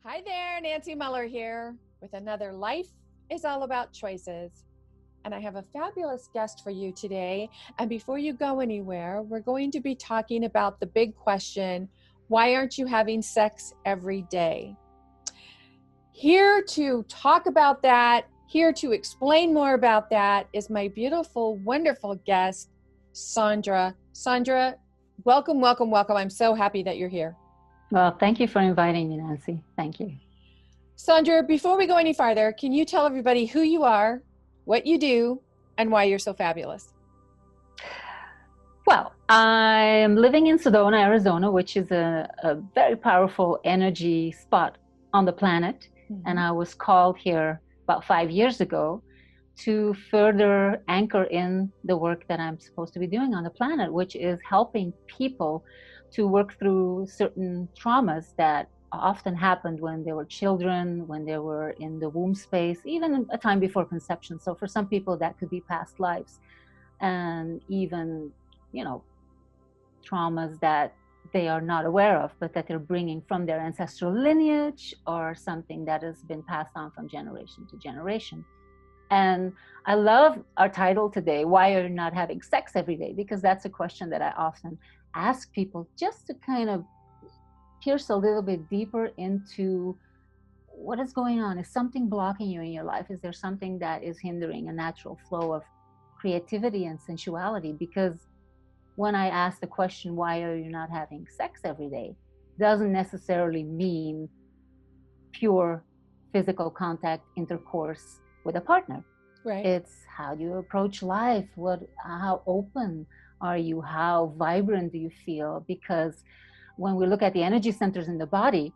Hi there, Nancy Mueller here with another Life is All About Choices. And I have a fabulous guest for you today. And before you go anywhere, we're going to be talking about the big question, why aren't you having sex every day? Here to talk about that, here to explain more about that is my beautiful, wonderful guest, Sandra. Sandra, welcome, welcome, welcome. I'm so happy that you're here. Well, thank you for inviting me, Nancy. Thank you. Sandra, before we go any farther, can you tell everybody who you are, what you do, and why you're so fabulous? Well, I'm living in Sedona, Arizona, which is a very powerful energy spot on the planet. Mm-hmm. And I was called here about 5 years ago to further anchor in the work that I'm supposed to be doing on the planet, which is helping people to work through certain traumas that often happened when they were children, when they were in the womb space, even a time before conception. So for some people that could be past lives, and even, traumas that they are not aware of, but that they're bringing from their ancestral lineage or something that has been passed on from generation to generation. And I love our title today, Why Are You Not Having Sex Every Day? Because that's a question that I often ask people, just to kind of pierce a little bit deeper into what is going on. Is something blocking you in your life? Is there something that is hindering a natural flow of creativity and sensuality? Because when I ask the question, why are you not having sex every day, doesn't necessarily mean pure physical contact, intercourse with a partner. Right. It's how do you approach life? How open are you? How vibrant do you feel? Because when we look at the energy centers in the body,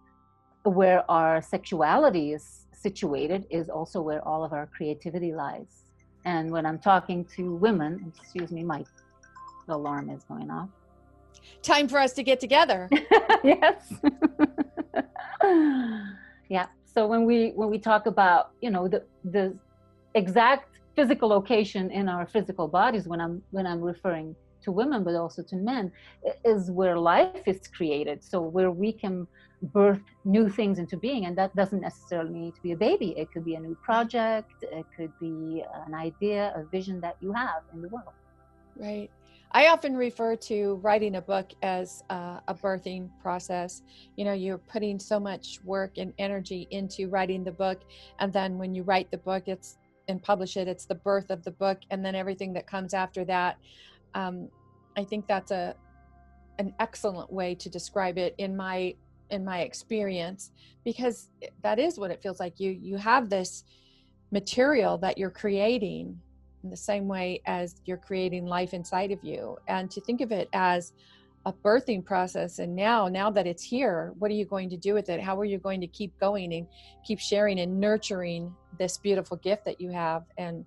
where our sexuality is situated is also where all of our creativity lies. And when I'm talking to women, excuse me, my alarm is going off. Time for us to get together. Yes. Yeah. So when we talk about, the exact physical location in our physical bodies, when I'm referring to women, but also to men, is where life is created. So where we can birth new things into being. And that doesn't necessarily need to be a baby. It could be a new project. It could be an idea, a vision that you have in the world. Right. I often refer to writing a book as a birthing process. You're putting so much work and energy into writing the book. And then when you write the book, and publish it, it's the birth of the book. And then everything that comes after that. I think that's an excellent way to describe it in my experience, because that is what it feels like. You have this material that you're creating in the same way as you're creating life inside of you, and to think of it as a birthing process. And now that it's here, what are you going to do with it? How are you going to keep going and keep sharing and nurturing this beautiful gift that you have? And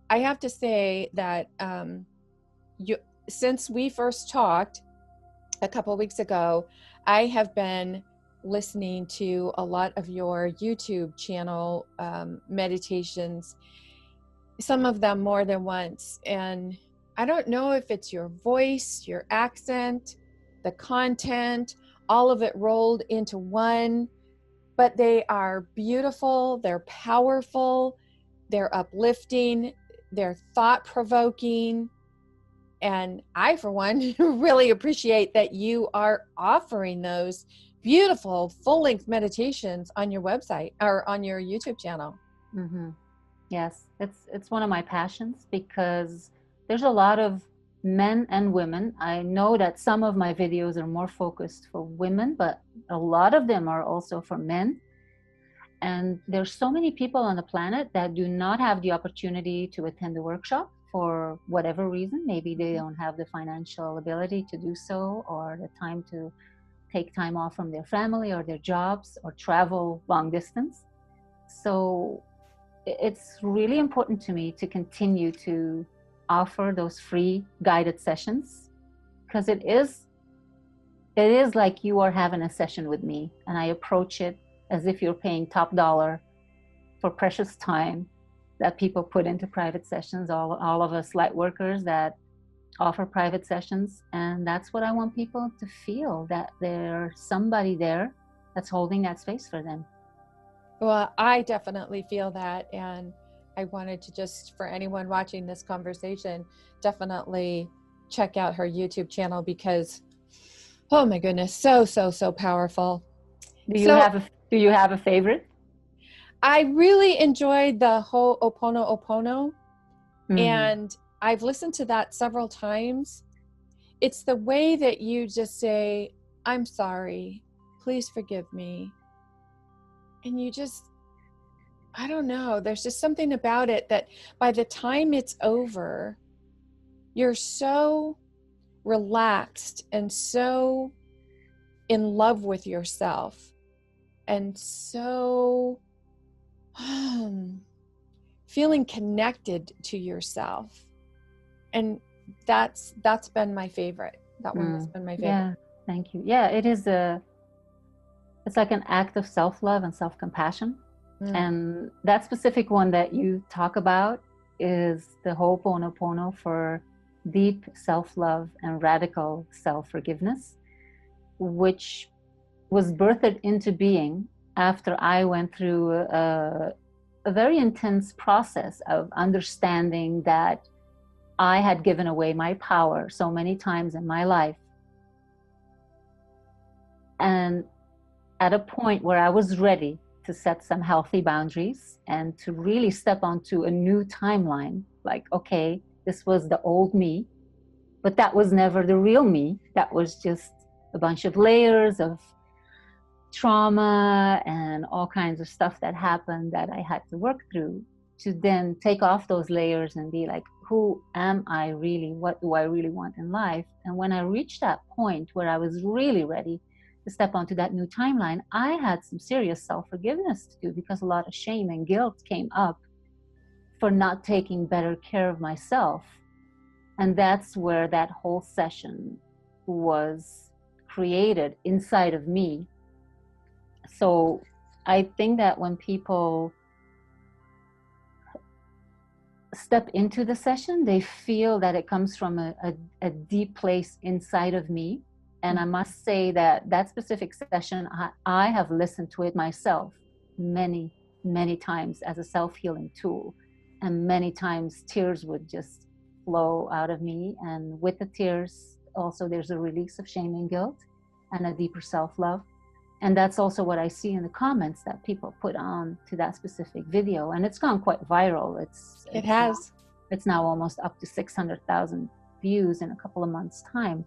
I have to say that since we first talked a couple of weeks ago, I have been listening to a lot of your YouTube channel meditations, some of them more than once. And I don't know if it's your voice, your accent, the content, all of it rolled into one, but they are beautiful, they're powerful, they're uplifting, they're thought-provoking. And I, for one, really appreciate that you are offering those beautiful full-length meditations on your website or on your YouTube channel. Mm-hmm. Yes, it's one of my passions, because there's a lot of men and women. I know that some of my videos are more focused for women, but a lot of them are also for men. And there's so many people on the planet that do not have the opportunity to attend the workshop for whatever reason. Maybe they don't have the financial ability to do so, or the time to take time off from their family or their jobs, or travel long distance. So it's really important to me to continue to offer those free guided sessions, because it is like you are having a session with me, and I approach it as if you're paying top dollar for precious time that people put into private sessions, all of us light workers that offer private sessions. And that's what I want people to feel, that there's somebody there that's holding that space for them. Well, I definitely feel that. And I wanted to just, for anyone watching this conversation, definitely check out her YouTube channel because, oh my goodness, so powerful. So Do you have a favorite? I really enjoyed the whole Opono, Mm. and I've listened to that several times. It's the way that you just say, I'm sorry, please forgive me. And you just, I don't know, there's just something about it that by the time it's over, you're so relaxed and so in love with yourself and so feeling connected to yourself. And that's been my favorite. That one has been my favorite. Yeah, thank you. Yeah, it's like an act of self-love and self-compassion. And that specific one that you talk about is the Ho'oponopono for deep self-love and radical self-forgiveness, which was birthed into being after I went through a very intense process of understanding that I had given away my power so many times in my life. And at a point where I was ready to set some healthy boundaries and to really step onto a new timeline, like, okay, this was the old me, but that was never the real me. That was just a bunch of layers of trauma and all kinds of stuff that happened that I had to work through, to then take off those layers and be like, who am I really? What do I really want in life? And when I reached that point where I was really ready to step onto that new timeline, I had some serious self-forgiveness to do, because a lot of shame and guilt came up for not taking better care of myself. And that's where that whole session was created inside of me. So I think that when people step into the session, they feel that it comes from a deep place inside of me. And I must say that that specific session, I have listened to it myself many, many times as a self-healing tool. And many times tears would just flow out of me. And with the tears, also there's a release of shame and guilt and a deeper self-love. And that's also what I see in the comments that people put on to that specific video. And it's gone quite viral. It's now almost up to 600,000 views in a couple of months' time.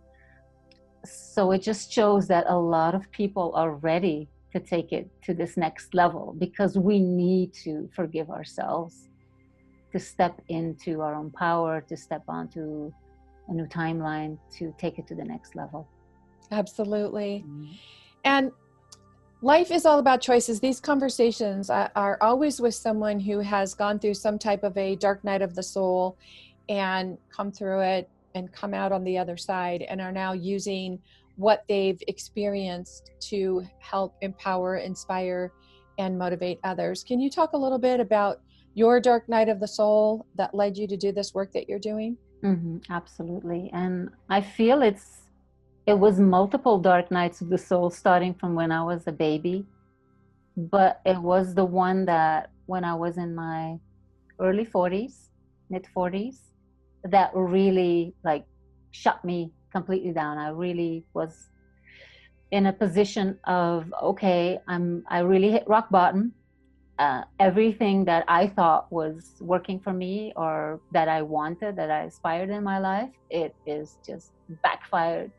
So it just shows that a lot of people are ready to take it to this next level, because we need to forgive ourselves to step into our own power, to step onto a new timeline, to take it to the next level. Absolutely. And life is all about choices. These conversations are always with someone who has gone through some type of a dark night of the soul and come through it and come out on the other side and are now using what they've experienced to help empower, inspire, and motivate others. Can you talk a little bit about your dark night of the soul that led you to do this work that you're doing? Absolutely. And I feel it was multiple dark nights of the soul, starting from when I was a baby. But it was the one that when I was in my early 40s, mid 40s, that really like shut me completely down. I really was in a position of, okay, I really hit rock bottom. Everything that I thought was working for me or that I wanted, that I aspired in my life, it is just backfired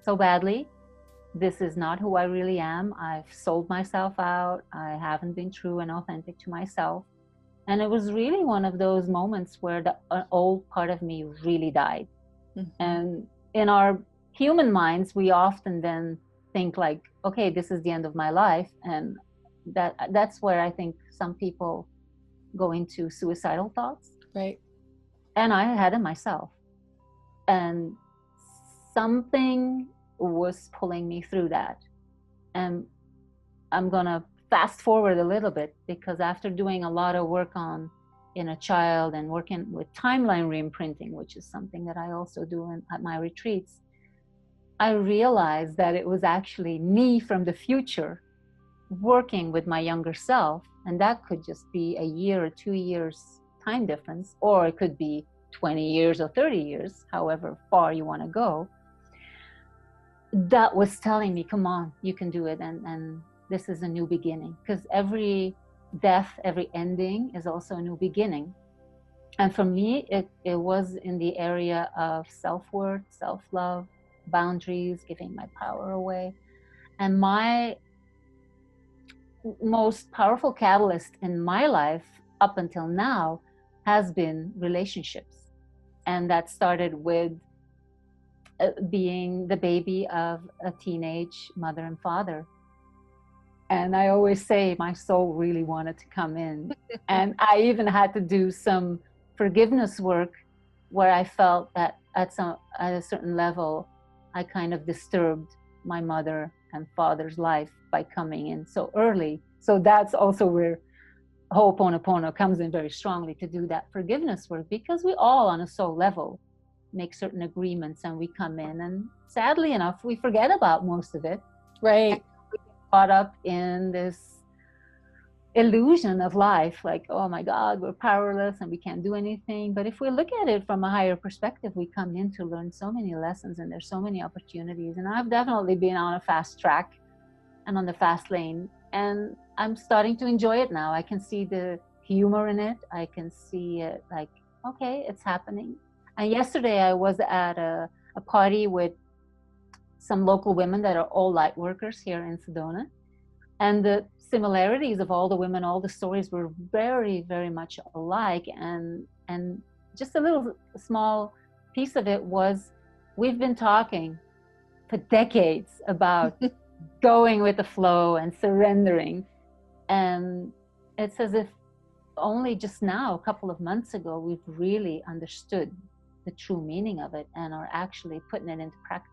so badly. This is not who I really am. I've sold myself out. I haven't been true and authentic to myself. And it was really one of those moments where an old part of me really died. And in our human minds, we often then think like, okay, this is the end of my life. And that's where I think some people go into suicidal thoughts. Right. And I had it myself. And something was pulling me through that. And I'm gonna fast forward a little bit, because after doing a lot of work on inner child and working with timeline reimprinting, which is something that I also do at my retreats, I realized that it was actually me from the future working with my younger self, and that could just be a year or 2 years time difference, or it could be 20 years or 30 years, however far you want to go, that was telling me, come on, you can do it, and this is a new beginning. Because every death, every ending is also a new beginning. And for me, it was in the area of self-worth, self-love, boundaries, giving my power away. And my most powerful catalyst in my life up until now has been relationships. And that started with being the baby of a teenage mother and father. And I always say my soul really wanted to come in. And I even had to do some forgiveness work where I felt that at a certain level, I kind of disturbed my mother and father's life by coming in so early. So that's also where Ho'oponopono comes in very strongly, to do that forgiveness work, because we all on a soul level make certain agreements and we come in, and sadly enough, we forget about most of it. Right. And we get caught up in this illusion of life, like, oh my God, we're powerless and we can't do anything. But if we look at it from a higher perspective, we come in to learn so many lessons, and there's so many opportunities. And I've definitely been on a fast track and on the fast lane, and I'm starting to enjoy it now. I can see the humor in it. I can see it like, okay, it's happening. And yesterday I was at a party with some local women that are all light workers here in Sedona. And the similarities of all the women, all the stories were very, very much alike. And just a little small piece of it was, we've been talking for decades about going with the flow and surrendering. And it's as if only just now, a couple of months ago, we've really understood the true meaning of it and are actually putting it into practice.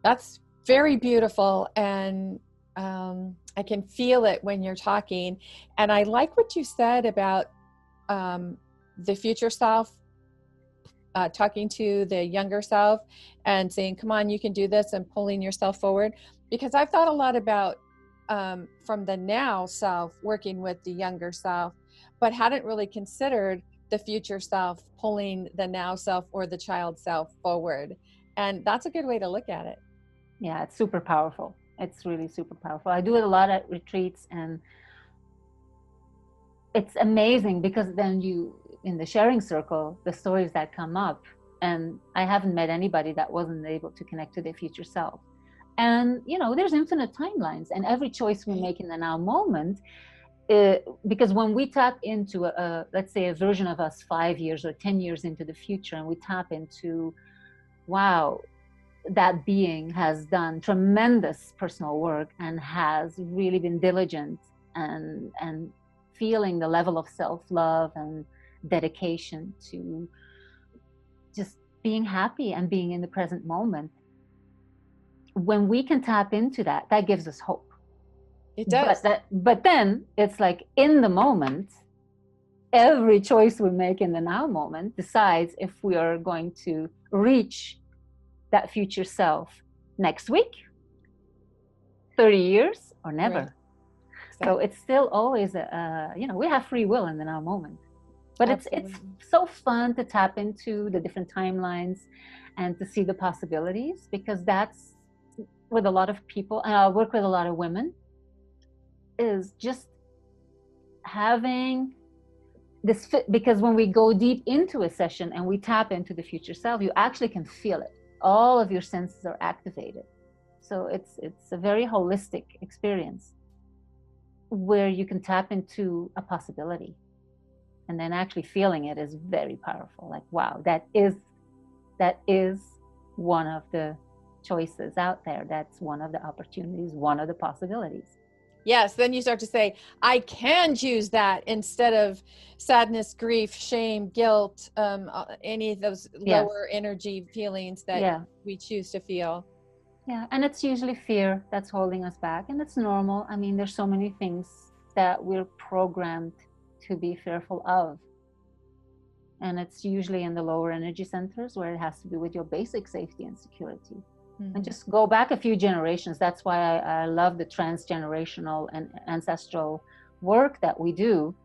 That's very beautiful. And I can feel it when you're talking. And I like what you said about the future self, talking to the younger self and saying, come on, you can do this, and pulling yourself forward. Because I've thought a lot about from the now self working with the younger self, but hadn't really considered the future self pulling the now self or the child self forward. And that's a good way to look at it. Yeah, it's super powerful. It's really super powerful. I do it a lot at retreats, and it's amazing because then in the sharing circle, the stories that come up, and I haven't met anybody that wasn't able to connect to their future self. And, there's infinite timelines, and every choice we make in the now moment, because when we tap into let's say a version of us 5 years or 10 years into the future, and we tap into, wow, that being has done tremendous personal work and has really been diligent and feeling the level of self-love and dedication to just being happy and being in the present moment. When we can tap into that gives us hope. It does. But then it's like, in the moment, every choice we make in the now moment decides if we are going to reach that future self next week, 30 years, or never. Right. Exactly. So it's still always we have free will in the now moment. But it's so fun to tap into the different timelines and to see the possibilities, because that's with a lot of people, and I work with a lot of women, is just having this fit, because when we go deep into a session and we tap into the future self, you actually can feel it. All of your senses are activated. So it's a very holistic experience where you can tap into a possibility, and then actually feeling it is very powerful. Like, wow, that is one of the choices out there. That's one of the opportunities, one of the possibilities. Yes, then you start to say, I can choose that, instead of sadness, grief, shame, guilt, any of those lower energy feelings that we choose to feel. Yeah, and it's usually fear that's holding us back, and it's normal. I mean, there's so many things that we're programmed to be fearful of. And it's usually in the lower energy centers, where it has to do with your basic safety and security. And just go back a few generations. That's why I love the transgenerational and ancestral work that we do.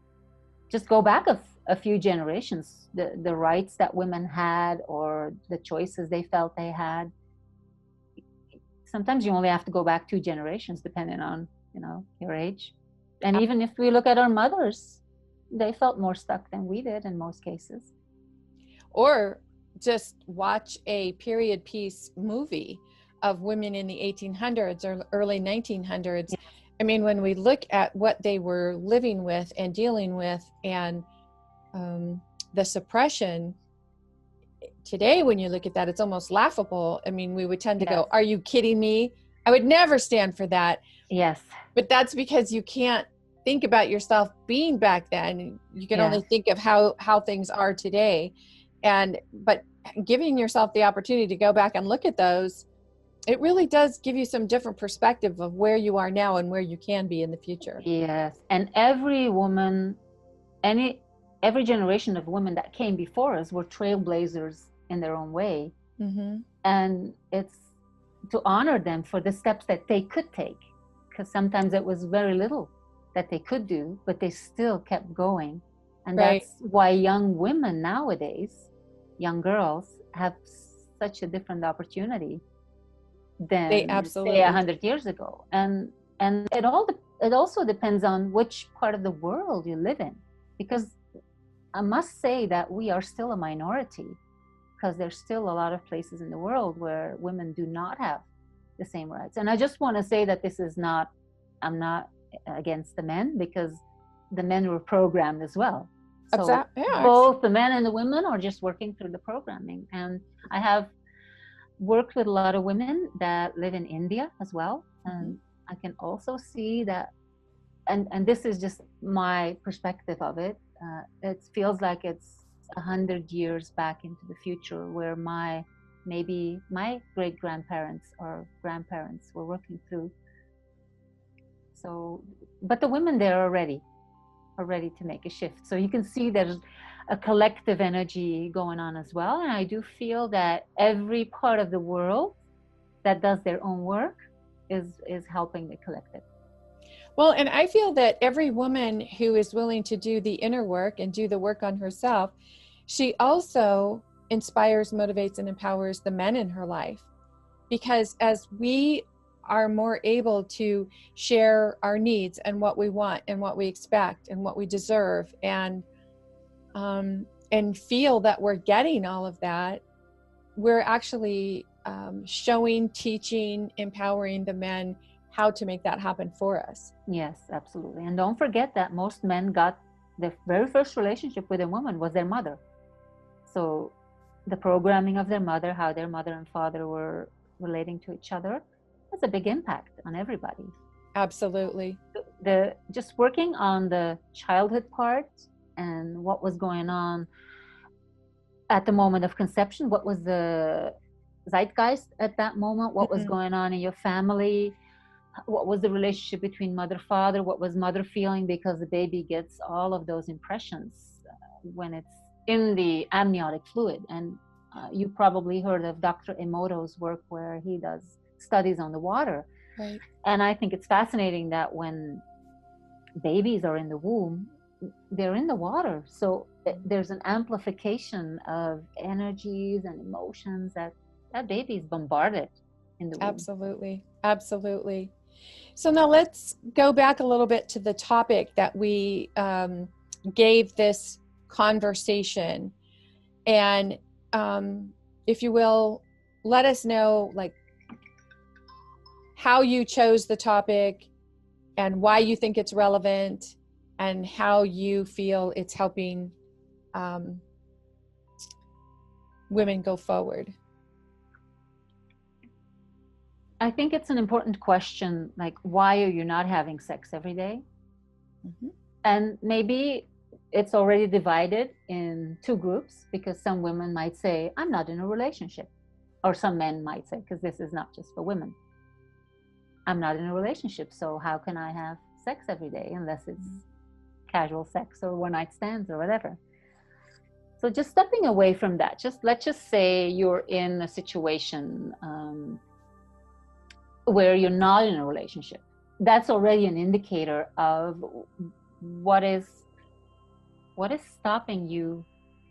Just go back a few generations, the rights that women had or the choices they felt they had. Sometimes you only have to go back 2 generations, depending on, your age. And even if we look at our mothers, they felt more stuck than we did in most cases. Or just watch a period piece movie of women in the 1800s or early 1900s. Yeah. I mean, when we look at what they were living with and dealing with, and the suppression, today when you look at that, it's almost laughable. I mean, we would tend to go, are you kidding me? I would never stand for that. Yes. But that's because you can't think about yourself being back then. You can only think of how things are today. But giving yourself the opportunity to go back and look at those, it really does give you some different perspective of where you are now and where you can be in the future. Yes. And every woman, every generation of women that came before us were trailblazers in their own way. Mm-hmm. And it's to honor them for the steps that they could take, because sometimes it was very little that they could do, but they still kept going. And that's why young women nowadays, young girls, have such a different opportunity than say 100 years ago. And it also depends on which part of the world you live in, because I must say that we are still a minority, because there's still a lot of places in the world where women do not have the same rights. And I just want to say that I'm not against the men, because the men were programmed as well. So both the men and the women are just working through the programming. And I have worked with a lot of women that live in India as well. And I can also see that, and this is just my perspective of it, it feels like it's 100 years back into the future, where maybe my great-grandparents or grandparents were working through. So, but the women there are ready to make a shift. So you can see there's a collective energy going on as well. And I do feel that every part of the world that does their own work is helping the collective. Well, and I feel that every woman who is willing to do the inner work and do the work on herself, she also inspires, motivates, and empowers the men in her life. Because as we are more able to share our needs and what we want and what we expect and what we deserve, and feel that we're getting all of that, we're actually showing, teaching, empowering the men how to make that happen for us. Yes, absolutely. And don't forget that most men got the very first relationship with a woman was their mother. So the programming of their mother, how their mother and father were relating to each other, has a big impact on everybody. Absolutely. Just working on the childhood part and what was going on at the moment of conception, what was the zeitgeist at that moment, what was going on in your family, what was the relationship between mother, father, what was mother feeling, because the baby gets all of those impressions when it's in the amniotic fluid. And you probably heard of Dr. Emoto's work, where he does studies on the water. Right. And I think it's fascinating that when babies are in the womb, they're in the water. So there's an amplification of energies and emotions that baby is bombarded in the womb. Absolutely. Absolutely. So now let's go back a little bit to the topic that we gave this conversation. And if you will, let us know how you chose the topic and why you think it's relevant and how you feel it's helping women go forward. I think it's an important question, why are you not having sex every day? Mm-hmm. And maybe it's already divided in 2 groups, because some women might say, I'm not in a relationship. Or some men might say, because this is not just for women, I'm not in a relationship, so how can I have sex every day unless it's casual sex or one-night stands or whatever. So just stepping away from that, let's just say you're in a situation where you're not in a relationship. That's already an indicator of what is stopping you,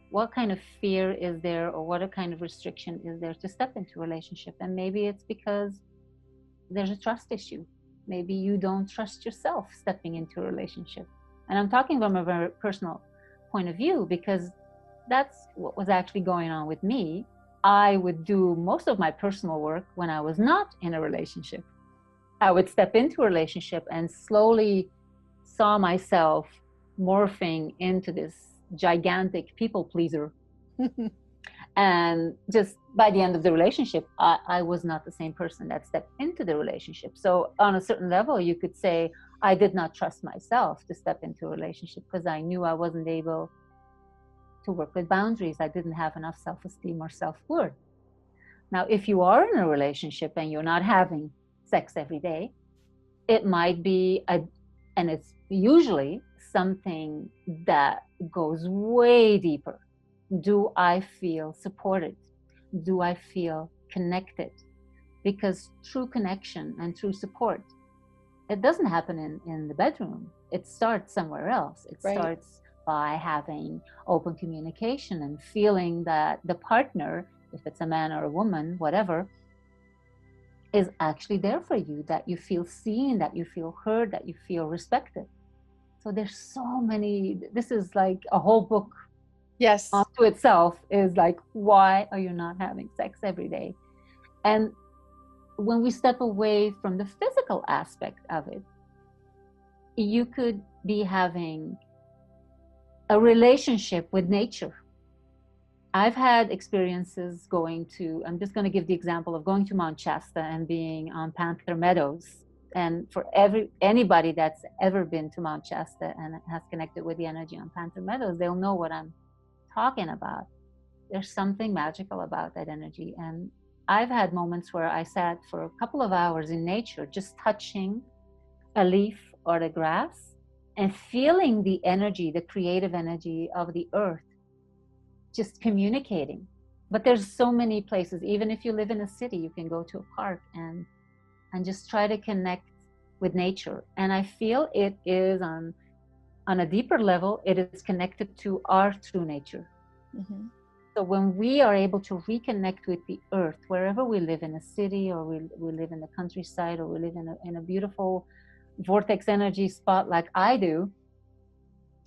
what kind of fear is there, or what kind of restriction is there to step into a relationship. And maybe it's because there's a trust issue. Maybe you don't trust yourself stepping into a relationship. And I'm talking from a very personal point of view, because that's what was actually going on with me. I would do most of my personal work when I was not in a relationship. I would step into a relationship and slowly saw myself morphing into this gigantic people pleaser. And just by the end of the relationship, I was not the same person that stepped into the relationship. So on a certain level, you could say I did not trust myself to step into a relationship, because I knew I wasn't able to work with boundaries. I didn't have enough self-esteem or self-worth. Now, if you are in a relationship and you're not having sex every day, it might be and it's usually something that goes way deeper. Do I feel supported? Do I feel connected? Because true connection and true support, it doesn't happen in the bedroom. It starts somewhere else. It starts by having open communication and feeling that the partner, if it's a man or a woman, whatever, is actually there for you, that you feel seen, that you feel heard, that you feel respected. So there's so many, this is like a whole book. Yes. To itself is like, why are you not having sex every day? And when we step away from the physical aspect of it, you could be having a relationship with nature. I've had experiences going to, I'm just going to give the example of going to Mount Shasta and being on Panther Meadows. And for anybody that's ever been to Mount Shasta and has connected with the energy on Panther Meadows, they'll know what I'm talking about. There's something magical about that energy. And I've had moments where I sat for a couple of hours in nature, just touching a leaf or the grass and feeling the energy, the creative energy of the earth, just communicating. But there's so many places. Even if you live in a city, you can go to a park and just try to connect with nature. And I feel it is on a deeper level, it is connected to our true nature. Mm-hmm. So when we are able to reconnect with the earth, wherever we live, in a city, or we live in the countryside, or we live in a beautiful vortex energy spot like I do,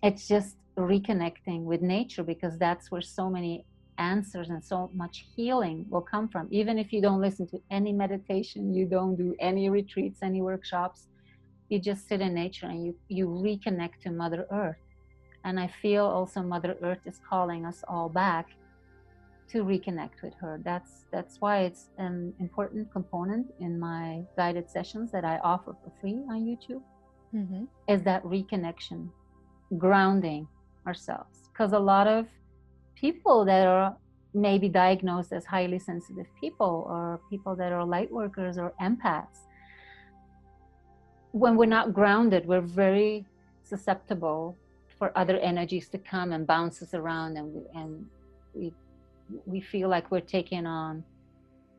it's just reconnecting with nature, because that's where so many answers and so much healing will come from. Even if you don't listen to any meditation, you don't do any retreats, any workshops, you just sit in nature and you reconnect to Mother Earth. And I feel also Mother Earth is calling us all back to reconnect with her. That's why it's an important component in my guided sessions that I offer for free on YouTube, mm-hmm. is that reconnection, grounding ourselves. Because a lot of people that are maybe diagnosed as highly sensitive people, or people that are light workers or empaths, when we're not grounded, we're very susceptible for other energies to come and bounce us around, and we feel like we're taking on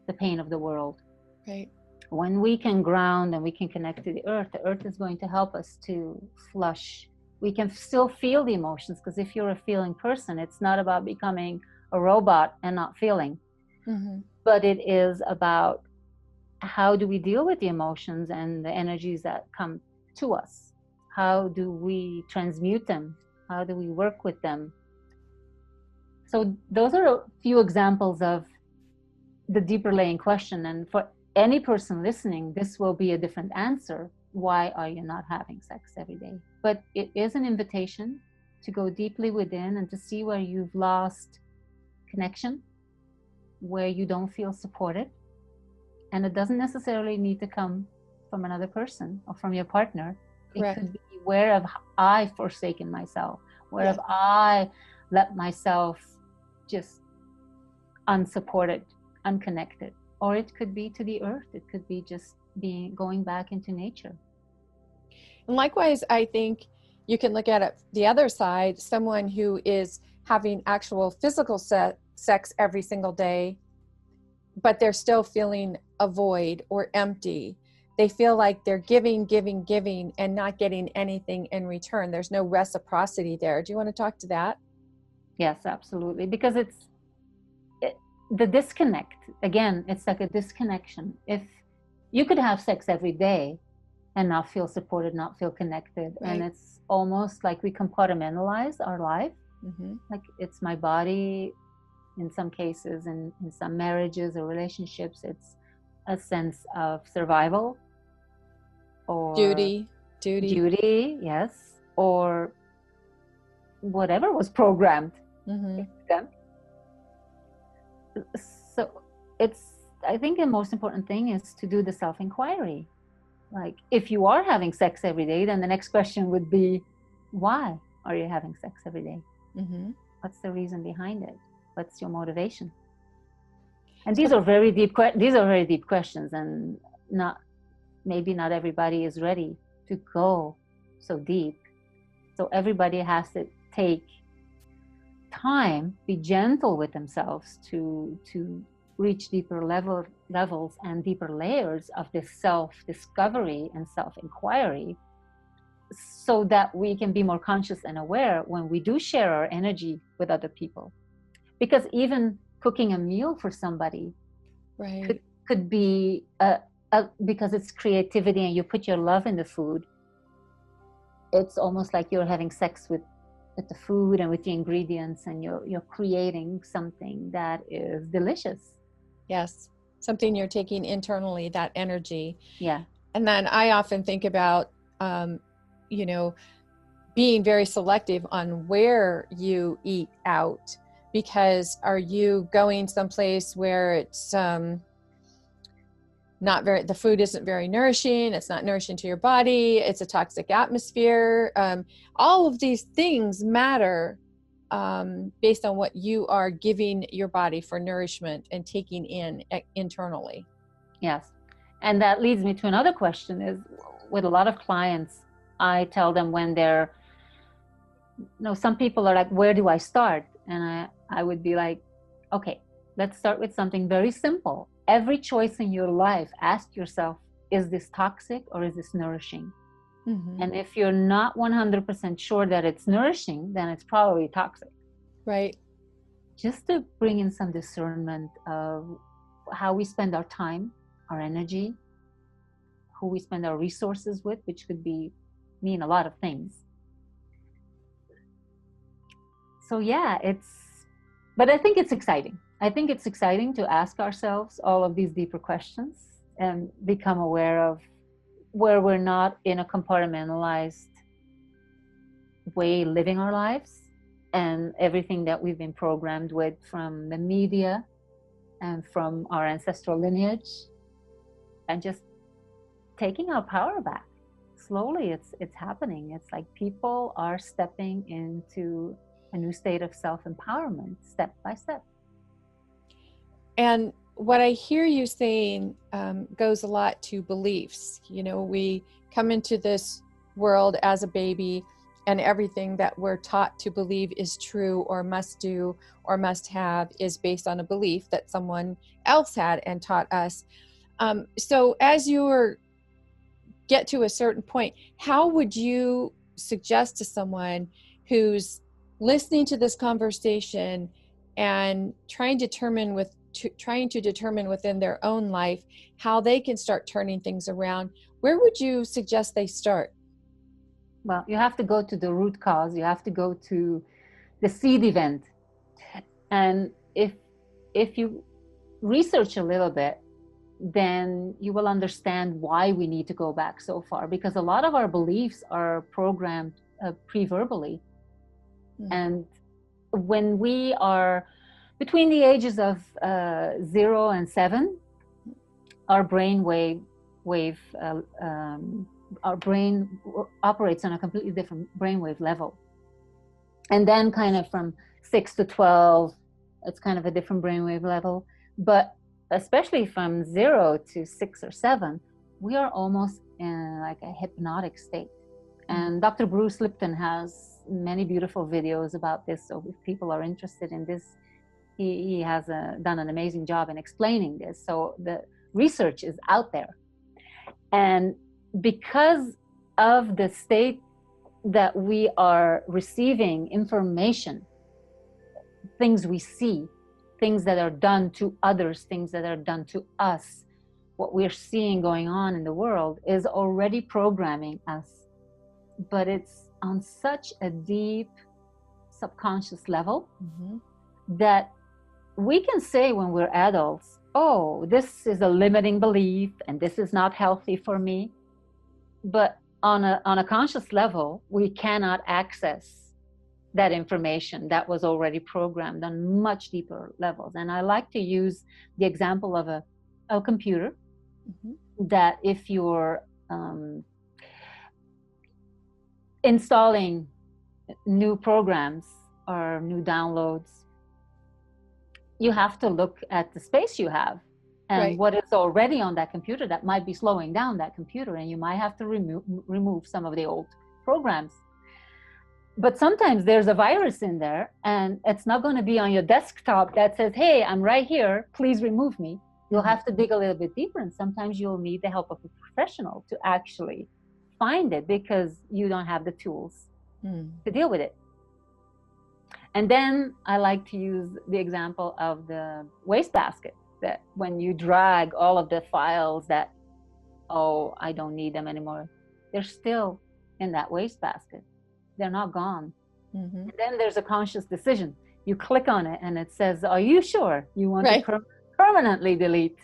the pain of the world. Right. When we can ground and we can connect to the earth is going to help us to flush. We can still feel the emotions, because if you're a feeling person, it's not about becoming a robot and not feeling, mm-hmm. but it is about how do we deal with the emotions and the energies that come to us? How do we transmute them? How do we work with them? So those are a few examples of the deeper laying question. And for any person listening, this will be a different answer. Why are you not having sex every day? But it is an invitation to go deeply within and to see where you've lost connection, where you don't feel supported. And it doesn't necessarily need to come from another person or from your partner. Correct. It could be, where have I forsaken myself? Where have I let myself just unsupported, unconnected? Or it could be to the earth. It could be just going back into nature. And likewise, I think you can look at it the other side, someone who is having actual physical sex every single day, but they're still feeling a void or empty. They feel like they're giving, giving, giving, and not getting anything in return. There's no reciprocity there. Do you want to talk to that? Yes, absolutely. Because the disconnect, again, it's like a disconnection. If you could have sex every day and not feel supported, not feel connected, Right. and it's almost like we compartmentalize our life. Mm-hmm. Like it's my body. In some cases, in some marriages or relationships, it's a sense of survival or Duty, yes, or whatever was programmed. Mm-hmm. So I think the most important thing is to do the self-inquiry. Like if you are having sex every day, then the next question would be, why are you having sex every day? Mm-hmm. What's the reason behind it? What's your motivation? And these are very deep questions, and maybe not everybody is ready to go so deep. So everybody has to take time, be gentle with themselves to reach deeper levels and deeper layers of this self-discovery and self-inquiry, so that we can be more conscious and aware when we do share our energy with other people. Because even cooking a meal for somebody, Right. could be because it's creativity and you put your love in the food. It's almost like you're having sex with the food and with the ingredients, and you're creating something that is delicious. Yes. Something you're taking internally, that energy. Yeah. And then I often think about, being very selective on where you eat out, because are you going someplace where it's the food isn't very nourishing, it's not nourishing to your body, it's a toxic atmosphere. All of these things matter based on what you are giving your body for nourishment and taking in internally. Yes. And that leads me to another question is, with a lot of clients, I tell them when they're, some people are like, where do I start? And I would be like, okay, let's start with something very simple. Every choice in your life, ask yourself, is this toxic or is this nourishing? Mm-hmm. And if you're not 100% sure that it's nourishing, then it's probably toxic. Right. Just to bring in some discernment of how we spend our time, our energy, who we spend our resources with, which could mean a lot of things. So yeah, but I think it's exciting. I think it's exciting to ask ourselves all of these deeper questions and become aware of where we're not in a compartmentalized way living our lives, and everything that we've been programmed with from the media and from our ancestral lineage, and just taking our power back. Slowly it's happening. It's like people are stepping into a new state of self-empowerment, step by step. And what I hear you saying goes a lot to beliefs. We come into this world as a baby, and everything that we're taught to believe is true or must do or must have is based on a belief that someone else had and taught us. So as you get to a certain point, how would you suggest to someone who's listening to this conversation and trying to determine within their own life how they can start turning things around? Where would you suggest they start? Well, you have to go to the root cause. You have to go to the seed event. And if you research a little bit, then you will understand why we need to go back so far, because a lot of our beliefs are programmed pre-verbally. Mm-hmm. And when we are between the ages of 0 and 7, our brain our brain operates on a completely different brainwave level. And then kind of from 6 to 12, it's kind of a different brainwave level. But especially from 0 to 6 or 7, we are almost in like a hypnotic state. And Dr. Bruce Lipton has many beautiful videos about this. So if people are interested in this, he has done an amazing job in explaining this. So research is out there. And because of the state that we are receiving information, things we see, things that are done to others, things that are done to us, what we're seeing going on in the world is already programming us. But it's on such a deep subconscious level that we can say when we're adults, oh, this is a limiting belief and this is not healthy for me. But on a conscious level, we cannot access that information that was already programmed on much deeper levels. And I like to use the example of a computer that if you're installing new programs or new downloads, you have to look at the space you have and what is already on that computer that might be slowing down that computer, and you might have to remove some of the old programs. But sometimes there's a virus in there, and it's not going to be on your desktop that says, hey, I'm right here, please remove me. You'll have to dig a little bit deeper, and sometimes you'll need the help of a professional to actually find it because you don't have the tools to deal with it. And then I like to use the example of the wastebasket, that when you drag all of the files that, oh, I don't need them anymore, they're still in that wastebasket. They're not gone. And then there's a conscious decision. You click on it and it says, are you sure you want to permanently delete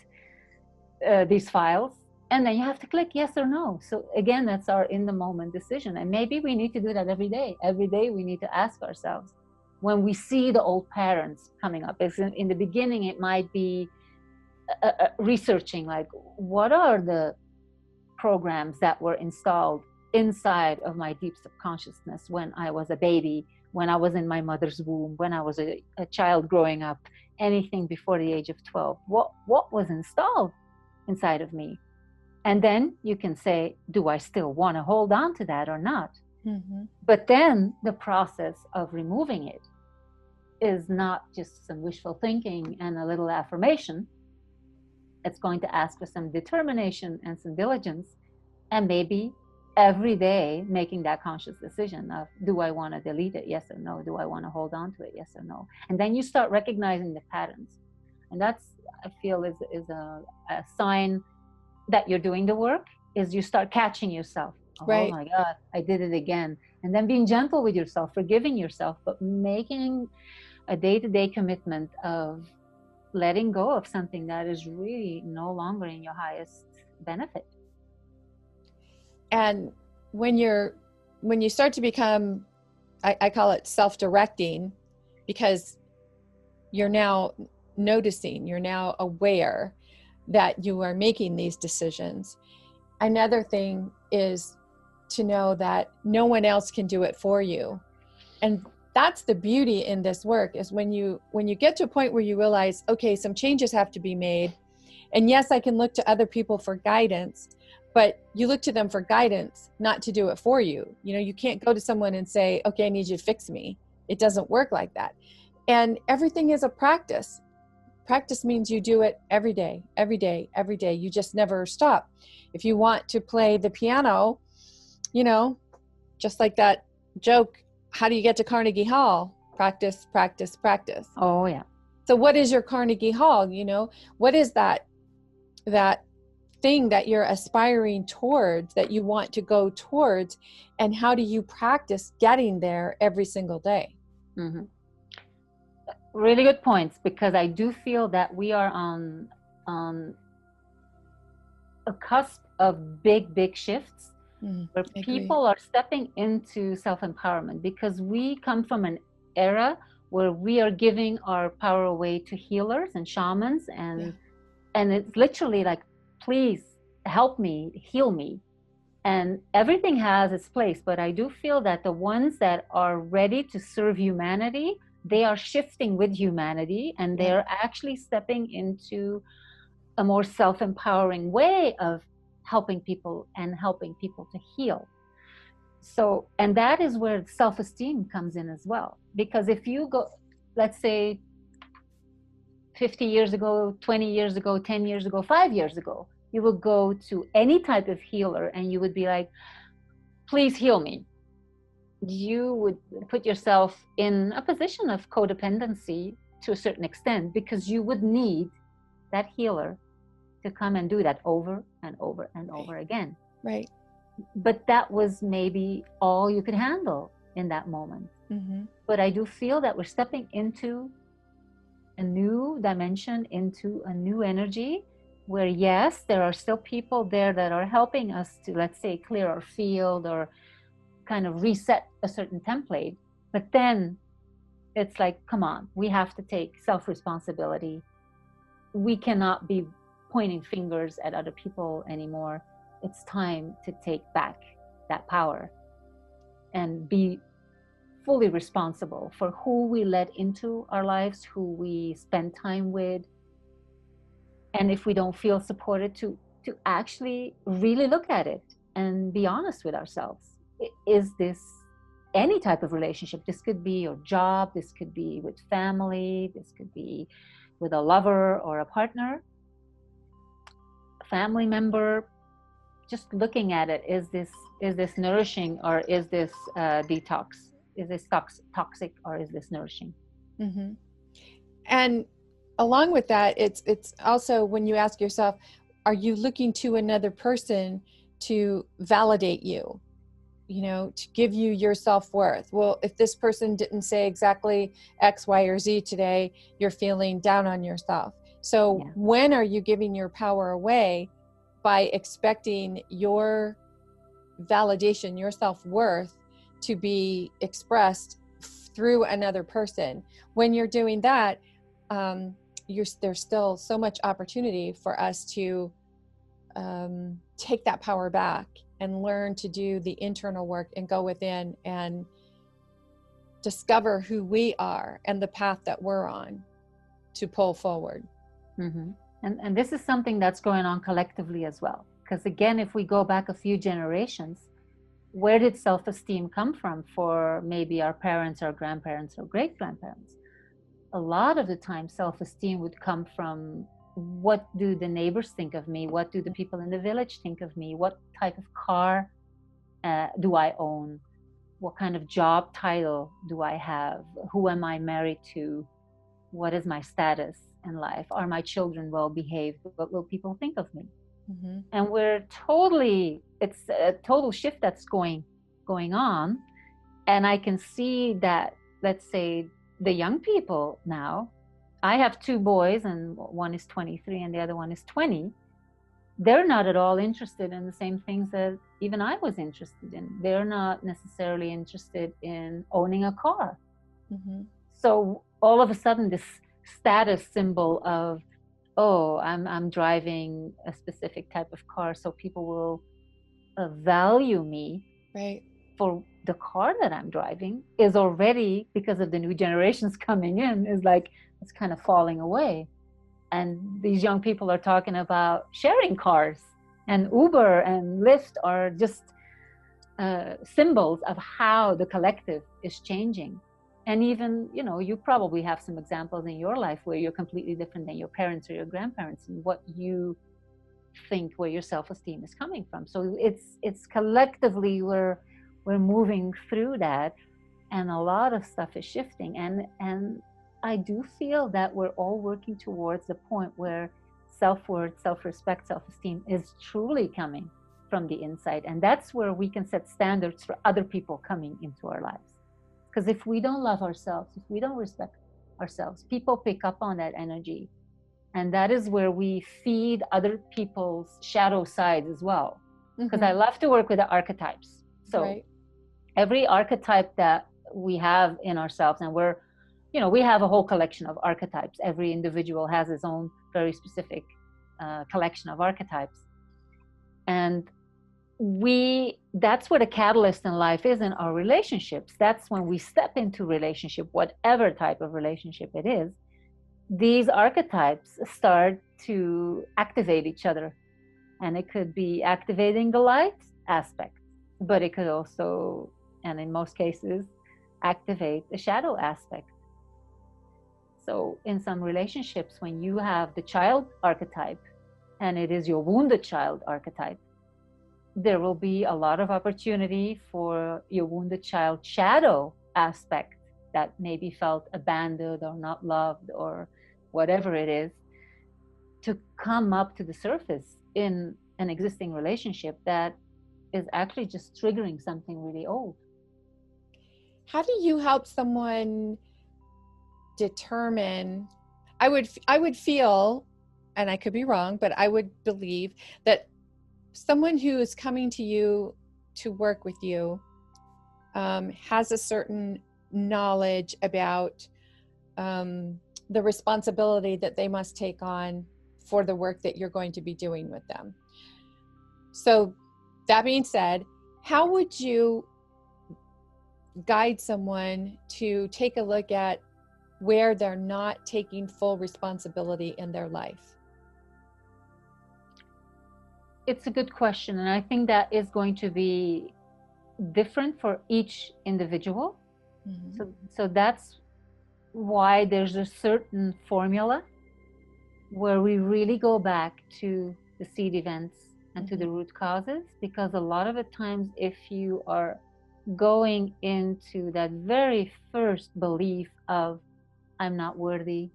these files? And then you have to click yes or no. So again, that's our in the moment decision. And maybe we need to do that every day. Every day we need to ask ourselves, when we see the old patterns coming up, in the beginning, it might be researching, like, what are the programs that were installed inside of my deep subconsciousness when I was a baby, when I was in my mother's womb, when I was a child growing up, anything before the age of 12, what was installed inside of me? And then you can say, do I still want to hold on to that or not? But then the process of removing it is not just some wishful thinking and a little affirmation. It's going to ask for some determination and some diligence, and maybe every day making that conscious decision of, do I want to delete it? Yes or no. Do I want to hold on to it? Yes or no. And then you start recognizing the patterns. And that's, I feel, is a sign that you're doing the work, is you start catching yourself. Oh my God, I did it again. And then being gentle with yourself, forgiving yourself, but making a day-to-day commitment of letting go of something that is really no longer in your highest benefit. And when you start to become, I call it self-directing, because you're now noticing, you're now aware that you are making these decisions. Another thing is to know that no one else can do it for you. And that's the beauty in this work, is when you get to a point where you realize, okay, some changes have to be made. And yes, I can look to other people for guidance, but you look to them for guidance, not to do it for you. You know, you can't go to someone and say, okay, I need you to fix me. It doesn't work like that. And everything is a practice. Practice means you do it every day, every day, every day. You just never stop. If you want to play the piano, you know, just like that joke, how do you get to Carnegie Hall? Practice, practice, practice. Oh, yeah. So what is your Carnegie Hall? You know, what is that thing that you're aspiring towards, that you want to go towards, and how do you practice getting there every single day? Really good points, because I do feel that we are on a cusp of big shifts where people are stepping into self-empowerment, because we come from an era where we are giving our power away to healers and shamans, and it's literally like, please help me, heal me. And everything has its place, but I do feel that the ones that are ready to serve humanity, they are shifting with humanity, and they're actually stepping into a more self-empowering way of helping people and helping people to heal. So, and that is where self-esteem comes in as well. Because if you go, let's say 50 years ago, 20 years ago, 10 years ago, 5 years ago, you would go to any type of healer and you would be like, please heal me. You would put yourself in a position of codependency to a certain extent, because you would need that healer to come and do that over and over and over again. Right. But that was maybe all you could handle in that moment. Mm-hmm. But I do feel that we're stepping into a new dimension, into a new energy, where yes, there are still people there that are helping us to, let's say, clear our field or kind of reset a certain template. But then it's like, come on, we have to take self-responsibility. We cannot be pointing fingers at other people anymore. It's time to take back that power and be fully responsible for who we let into our lives, who we spend time with. And if we don't feel supported, to actually really look at it and be honest with ourselves. Is this any type of relationship? This could be your job, this could be with family, this could be with a lover or a partner, a family member. Just looking at it, is this nourishing, or is this detox? Is this toxic, or is this nourishing? Mm-hmm. And along with that, it's also when you ask yourself, are you looking to another person to validate you, to give you your self-worth? Well, if this person didn't say exactly X, Y, or Z today, you're feeling down on yourself. So yeah. When are you giving your power away by expecting your validation, your self-worth to be expressed through another person? When you're doing that, there's still so much opportunity for us to take that power back and learn to do the internal work and go within and discover who we are and the path that we're on to pull forward. Mm-hmm. And this is something that's going on collectively as well. Because again, if we go back a few generations, where did self-esteem come from for maybe our parents or grandparents or great-grandparents? A lot of the time, self-esteem would come from, what do the neighbors think of me? What do the people in the village think of me? What type of car do I own? What kind of job title do I have? Who am I married to? What is my status in life? Are my children well behaved? What will people think of me? Mm-hmm. And it's a total shift that's going on. And I can see that, let's say, the young people now, I have 2 boys, and one is 23 and the other one is 20. They're not at all interested in the same things that even I was interested in. They're not necessarily interested in owning a car. Mm-hmm. So all of a sudden, this status symbol of, oh, I'm driving a specific type of car, so people will value me, right, for the car that I'm driving, is already, because of the new generations coming in, is like, it's kind of falling away. And these young people are talking about sharing cars, and Uber and Lyft are just symbols of how the collective is changing. And even, you probably have some examples in your life where you're completely different than your parents or your grandparents, and what you think where your self-esteem is coming from. So it's collectively we're moving through that, and a lot of stuff is shifting. And I do feel that we're all working towards the point where self-worth, self-respect, self-esteem is truly coming from the inside. And that's where we can set standards for other people coming into our lives. Because if we don't love ourselves, if we don't respect ourselves, people pick up on that energy. And that is where we feed other people's shadow sides as well. Because I love to work with the archetypes. So every archetype that we have in ourselves, and we have a whole collection of archetypes. Every individual has his own very specific collection of archetypes. And that's what a catalyst in life is in our relationships. That's when we step into relationship, whatever type of relationship it is, these archetypes start to activate each other. And it could be activating the light aspect, but it could also, and in most cases, activate the shadow aspect. So in some relationships, when you have the child archetype and it is your wounded child archetype, there will be a lot of opportunity for your wounded child shadow aspect that maybe felt abandoned or not loved or whatever it is, to come up to the surface in an existing relationship that is actually just triggering something really old. How do you help someone determine? I would feel, and I could be wrong, but I would believe that someone who is coming to you to work with you has a certain knowledge about the responsibility that they must take on for the work that you're going to be doing with them. So that being said, how would you guide someone to take a look at where they're not taking full responsibility in their life? It's a good question. And I think that is going to be different for each individual. Mm-hmm. So that's why there's a certain formula where we really go back to the seed events and to the root causes, because a lot of the times, if you are going into that very first belief of I'm not worthy,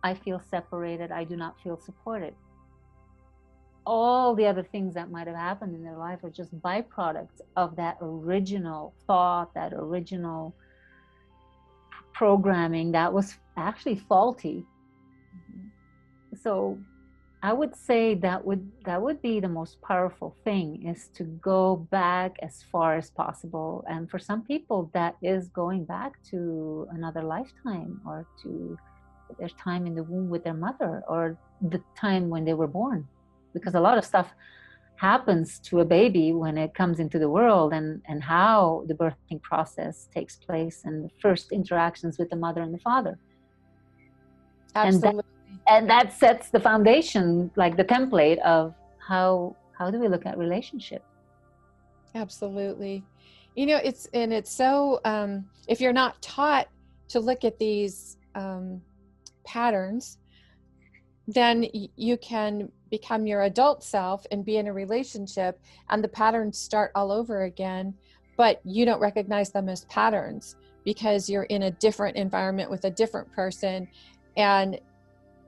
I feel separated, I do not feel supported, all the other things that might have happened in their life are just byproducts of that original thought, that original programming that was actually faulty. So I would say that would be the most powerful thing, is to go back as far as possible. And for some people, that is going back to another lifetime, or to their time in the womb with their mother, or the time when they were born. Because a lot of stuff happens to a baby when it comes into the world, and how the birthing process takes place, and the first interactions with the mother and the father. Absolutely. And that sets the foundation, like the template of how do we look at relationships. Absolutely. You know, it's so, if you're not taught to look at these patterns, then you can become your adult self and be in a relationship, and the patterns start all over again, but you don't recognize them as patterns because you're in a different environment with a different person. And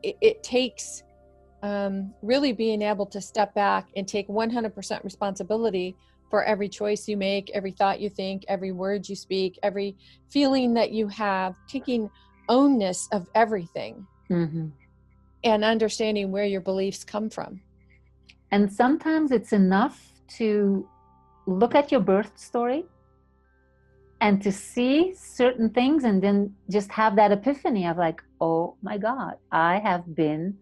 it takes really being able to step back and take 100% responsibility for every choice you make, every thought you think, every word you speak, every feeling that you have, taking ownness of everything. Mm-hmm. And understanding where your beliefs come from. And sometimes it's enough to look at your birth story and to see certain things, and then just have that epiphany of like, oh my God, I have been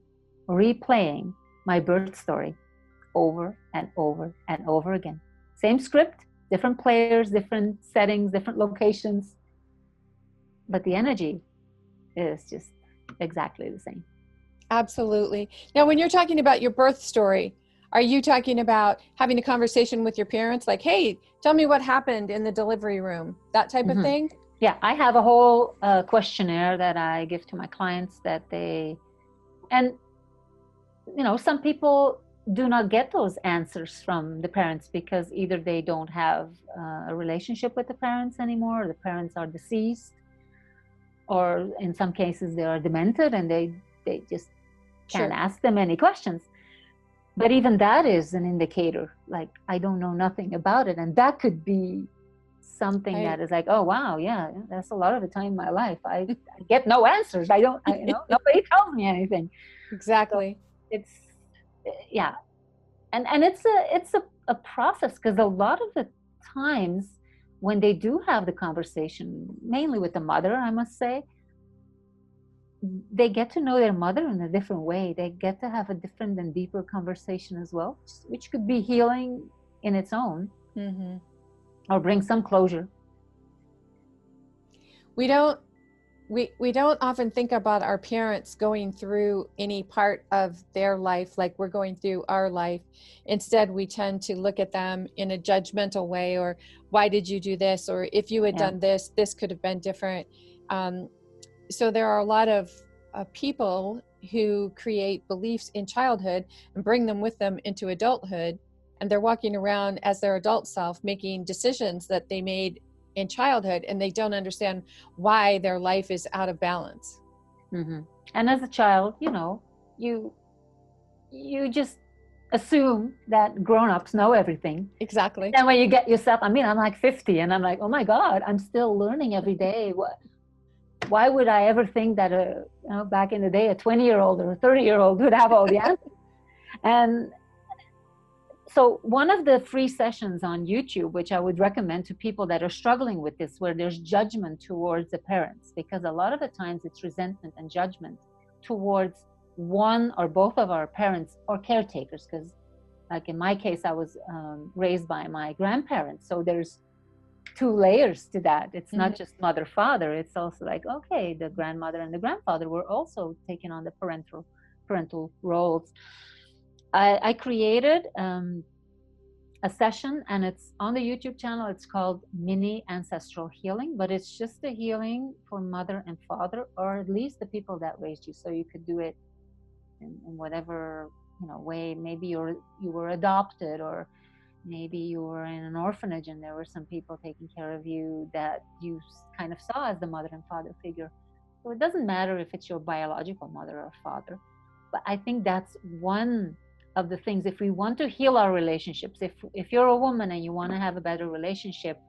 replaying my birth story over and over and over again. Same script, different players, different settings, different locations, but the energy is just exactly the same. Absolutely. Now, when you're talking about your birth story, are you talking about having a conversation with your parents, like, hey, tell me what happened in the delivery room, that type of thing? Yeah, I have a whole questionnaire that I give to my clients and some people do not get those answers from the parents because either they don't have a relationship with the parents anymore, or the parents are deceased, or in some cases they are demented and they just can't ask them any questions. But even that is an indicator, like, I don't know nothing about it. And that could be something that is like, oh, wow, yeah, that's a lot of the time in my life. I get no answers. Nobody tells me anything. Exactly. So it's, yeah. And it's a process, because a lot of the times when they do have the conversation, mainly with the mother, I must say, they get to know their mother in a different way. They get to have a different and deeper conversation as well, which could be healing in its own, or bring some closure. We don't often think about our parents going through any part of their life like we're going through our life. Instead, we tend to look at them in a judgmental way, or why did you do this? Or if you had done this, this could have been different. So there are a lot of people who create beliefs in childhood and bring them with them into adulthood, and they're walking around as their adult self making decisions that they made in childhood, and they don't understand why their life is out of balance. Mm-hmm. And as a child, you know, you just assume that grown-ups know everything. Exactly. And when you get yourself, I mean, I'm like 50 and I'm like, oh my God, I'm still learning every day. Why would I ever think that you know, back in the day, a 20-year-old or a 30-year-old would have all the answers? And so one of the free sessions on YouTube, which I would recommend to people that are struggling with this, where there's judgment towards the parents, because a lot of the times it's resentment and judgment towards one or both of our parents or caretakers. Because like in my case, I was raised by my grandparents. So there's two layers to that. It's not just mother, father. It's also like, okay, the grandmother and the grandfather were also taking on the parental roles. I created a session, and it's on the YouTube channel. It's called Mini Ancestral Healing, but it's just a healing for mother and father, or at least the people that raised you. So you could do it in whatever, you know, way. Maybe you were adopted, or maybe you were in an orphanage and there were some people taking care of you that you kind of saw as the mother and father figure. So it doesn't matter if it's your biological mother or father, but I think that's one of the things. If we want to heal our relationships, if you're a woman and you want to have a better relationship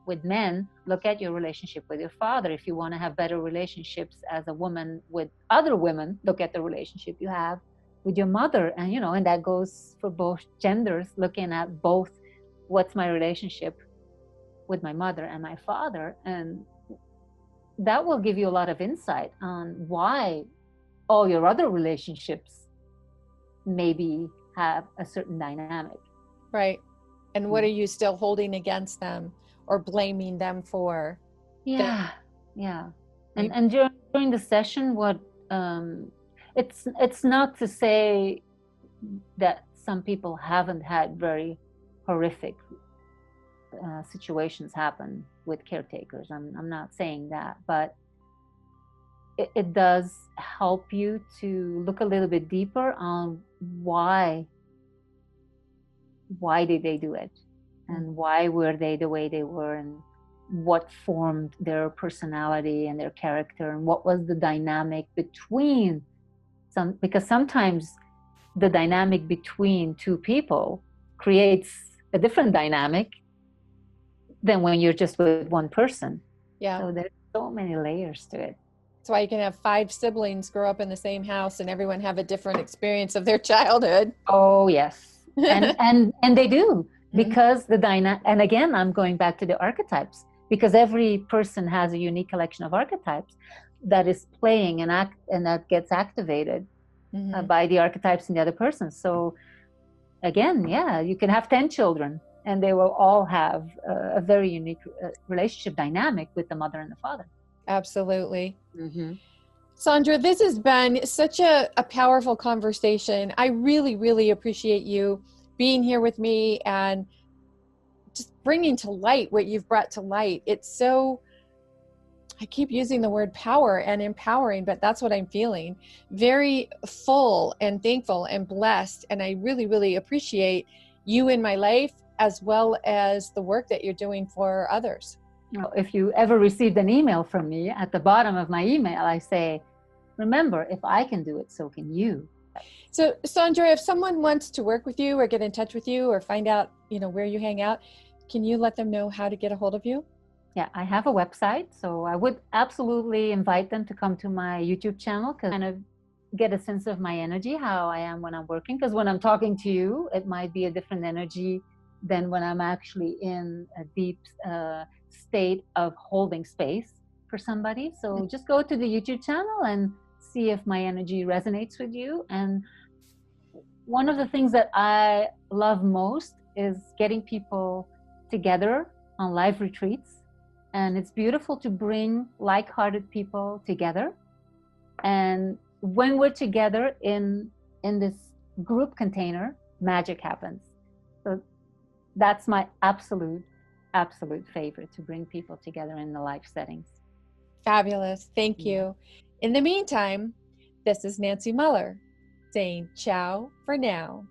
with men, look at your relationship with your father. If you want to have better relationships as a woman with other women, look at the relationship you have with your mother. And you know, and that goes for both genders, looking at both, what's my relationship with my mother and my father, and that will give you a lot of insight on why all your other relationships maybe have a certain dynamic. Right. And what are you still holding against them or blaming them for? Yeah. And during the session, what it's not to say that some people haven't had very horrific situations happen with caretakers. I'm not saying that, but it does help you to look a little bit deeper on why did they do it, and why were they the way they were, and what formed their personality and their character, and what was the dynamic between because sometimes the dynamic between two people creates a different dynamic than when you're just with one person. Yeah. So there's so many layers to it. That's why you can have 5 siblings grow up in the same house and everyone have a different experience of their childhood. Oh yes. and they do, because the and again, I'm going back to the archetypes, because every person has a unique collection of archetypes that is playing and that gets activated by the archetypes in the other person. So again, yeah, you can have 10 children and they will all have a very unique relationship dynamic with the mother and the father. Absolutely. Sandra, this has been such a powerful conversation. I really, really appreciate you being here with me and just bringing to light what you've brought to light. It's so, I keep using the word power and empowering, but that's what I'm feeling. Very full and thankful and blessed. And I really, really appreciate you in my life, as well as the work that you're doing for others. If you ever received an email from me, at the bottom of my email, I say, remember, if I can do it, so can you. So Sandra, if someone wants to work with you or get in touch with you or find out, you know, where you hang out, can you let them know how to get a hold of you? Yeah, I have a website. So I would absolutely invite them to come to my YouTube channel, because kind of get a sense of my energy, how I am when I'm working. Because when I'm talking to you, it might be a different energy than when I'm actually in a deep state of holding space for somebody. So just go to the YouTube channel and see if my energy resonates with you. And one of the things that I love most is getting people together on live retreats. And it's beautiful to bring like-hearted people together. And when we're together in this group container, magic happens. So that's my absolute favorite, to bring people together in the life settings. Fabulous. Thank Yeah. you. In the meantime, this is Nancy Mueller saying ciao for now.